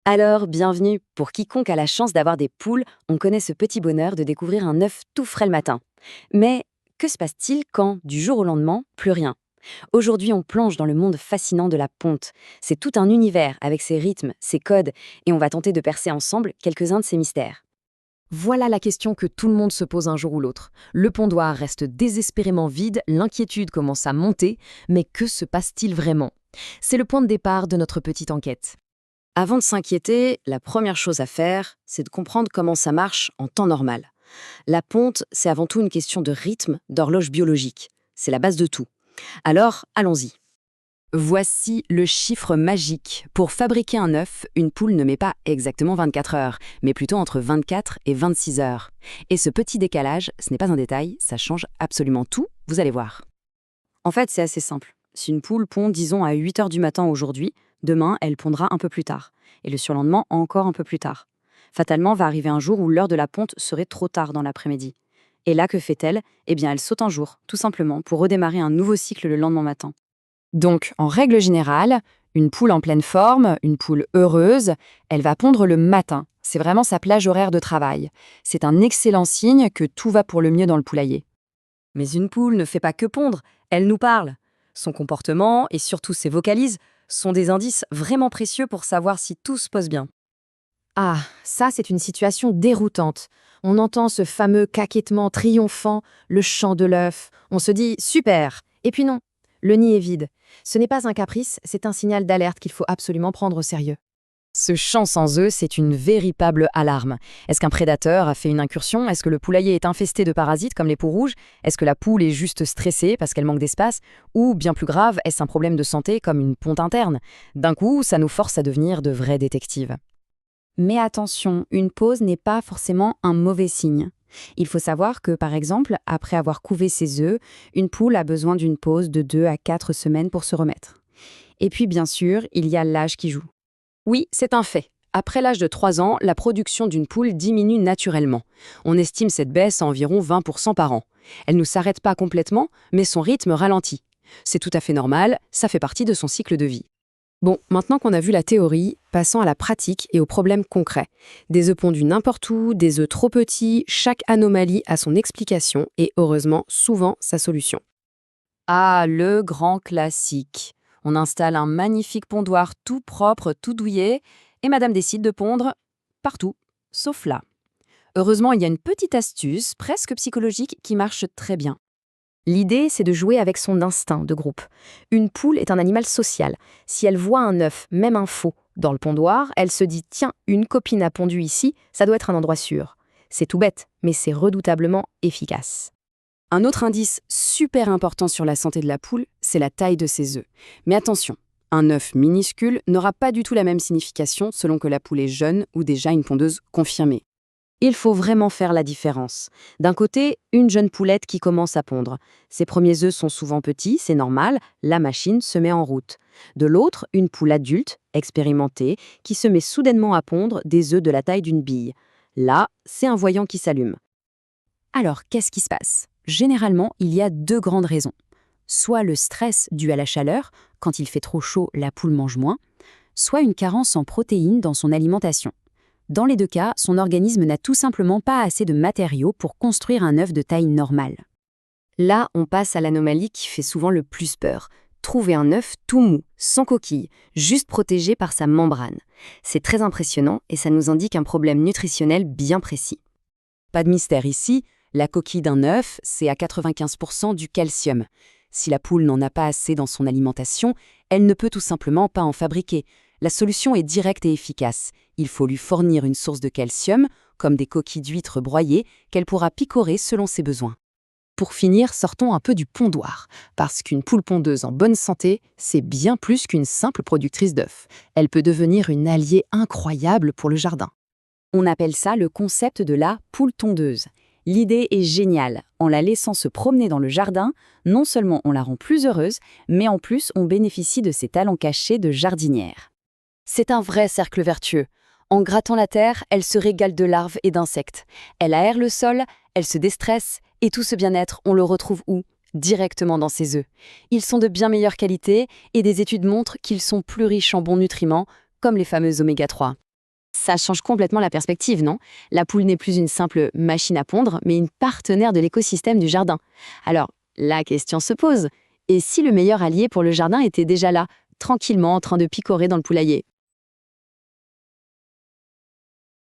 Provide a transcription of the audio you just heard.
Alors, bienvenue. Pour quiconque a la chance d'avoir des poules, on connaît ce petit bonheur de découvrir un œuf tout frais le matin. Mais que se passe-t-il quand, du jour au lendemain, plus rien? Aujourd'hui, on plonge dans le monde fascinant de la ponte. C'est tout un univers avec ses rythmes, ses codes, et on va tenter de percer ensemble quelques-uns de ces mystères. Voilà la question que tout le monde se pose un jour ou l'autre. Le pondoir reste désespérément vide, l'inquiétude commence à monter, mais que se passe-t-il vraiment? C'est le point de départ de notre petite enquête. Avant de s'inquiéter, la première chose à faire, c'est de comprendre comment ça marche en temps normal. La ponte, c'est avant tout une question de rythme, d'horloge biologique. C'est la base de tout. Alors, allons-y. Voici le chiffre magique. Pour fabriquer un œuf, une poule ne met pas exactement 24 heures, mais plutôt entre 24 et 26 heures. Et ce petit décalage, ce n'est pas un détail, ça change absolument tout, vous allez voir. En fait, c'est assez simple. Si une poule pond, disons, à 8 heures du matin aujourd'hui, demain, elle pondra un peu plus tard. Et le surlendemain, encore un peu plus tard. Fatalement, va arriver un jour où l'heure de la ponte serait trop tard dans l'après-midi. Et là, que fait-elle? Eh bien, elle saute un jour, tout simplement, pour redémarrer un nouveau cycle le lendemain matin. Donc, en règle générale, une poule en pleine forme, une poule heureuse, elle va pondre le matin. C'est vraiment sa plage horaire de travail. C'est un excellent signe que tout va pour le mieux dans le poulailler. Mais une poule ne fait pas que pondre, elle nous parle. Son comportement, et surtout ses vocalises, sont des indices vraiment précieux pour savoir si tout se pose bien. Ah, ça c'est une situation déroutante. On entend ce fameux caquettement triomphant, le chant de l'œuf. On se dit super. Et puis non, le nid est vide. Ce n'est pas un caprice, c'est un signal d'alerte qu'il faut absolument prendre au sérieux. Ce chant sans œufs, c'est une véritable alarme. Est-ce qu'un prédateur a fait une incursion? Est-ce que le poulailler est infesté de parasites comme les peaux rouges? Est-ce que la poule est juste stressée parce qu'elle manque d'espace? Ou, bien plus grave, est-ce un problème de santé comme une ponte interne? D'un coup, ça nous force à devenir de vrais détectives. Mais attention, une pause n'est pas forcément un mauvais signe. Il faut savoir que, par exemple, après avoir couvé ses œufs, une poule a besoin d'une pause de 2 à 4 semaines pour se remettre. Et puis, bien sûr, il y a l'âge qui joue. Oui, c'est un fait. Après l'âge de 3 ans, la production d'une poule diminue naturellement. On estime cette baisse à environ 20% par an. Elle ne s'arrête pas complètement, mais son rythme ralentit. C'est tout à fait normal, ça fait partie de son cycle de vie. Bon, maintenant qu'on a vu la théorie, passons à la pratique et aux problèmes concrets. Des œufs pondus n'importe où, des œufs trop petits, chaque anomalie a son explication et heureusement, souvent sa solution. Ah, le grand classique. On installe un magnifique pondoir tout propre, tout douillet, et madame décide de pondre partout, sauf là. Heureusement, il y a une petite astuce, presque psychologique, qui marche très bien. L'idée, c'est de jouer avec son instinct de groupe. Une poule est un animal social. Si elle voit un œuf, même un faux, dans le pondoir, elle se dit « Tiens, une copine a pondu ici, ça doit être un endroit sûr ». C'est tout bête, mais c'est redoutablement efficace. Un autre indice super important sur la santé de la poule, c'est la taille de ses œufs. Mais attention, un œuf minuscule n'aura pas du tout la même signification selon que la poule est jeune ou déjà une pondeuse confirmée. Il faut vraiment faire la différence. D'un côté, une jeune poulette qui commence à pondre. Ses premiers œufs sont souvent petits, c'est normal, la machine se met en route. De l'autre, une poule adulte, expérimentée, qui se met soudainement à pondre des œufs de la taille d'une bille. Là, c'est un voyant qui s'allume. Alors, qu'est-ce qui se passe? Généralement, il y a deux grandes raisons. Soit le stress dû à la chaleur, quand il fait trop chaud, la poule mange moins, soit une carence en protéines dans son alimentation. Dans les deux cas, son organisme n'a tout simplement pas assez de matériaux pour construire un œuf de taille normale. Là, on passe à l'anomalie qui fait souvent le plus peur. Trouver un œuf tout mou, sans coquille, juste protégé par sa membrane. C'est très impressionnant et ça nous indique un problème nutritionnel bien précis. Pas de mystère ici, la coquille d'un œuf, c'est à 95% du calcium. Si la poule n'en a pas assez dans son alimentation, elle ne peut tout simplement pas en fabriquer. La solution est directe et efficace. Il faut lui fournir une source de calcium, comme des coquilles d'huîtres broyées, qu'elle pourra picorer selon ses besoins. Pour finir, sortons un peu du pondoir, parce qu'une poule pondeuse en bonne santé, c'est bien plus qu'une simple productrice d'œufs. Elle peut devenir une alliée incroyable pour le jardin. On appelle ça le concept de la poule tondeuse. L'idée est géniale. En la laissant se promener dans le jardin, non seulement on la rend plus heureuse, mais en plus on bénéficie de ses talents cachés de jardinière. C'est un vrai cercle vertueux. En grattant la terre, elle se régale de larves et d'insectes. Elle aère le sol, elle se déstresse, et tout ce bien-être, on le retrouve où? Directement dans ses œufs. Ils sont de bien meilleure qualité, et des études montrent qu'ils sont plus riches en bons nutriments, comme les fameux oméga 3. Ça change complètement la perspective, non? La poule n'est plus une simple machine à pondre, mais une partenaire de l'écosystème du jardin. Alors, la question se pose. Et si le meilleur allié pour le jardin était déjà là, tranquillement en train de picorer dans le poulailler?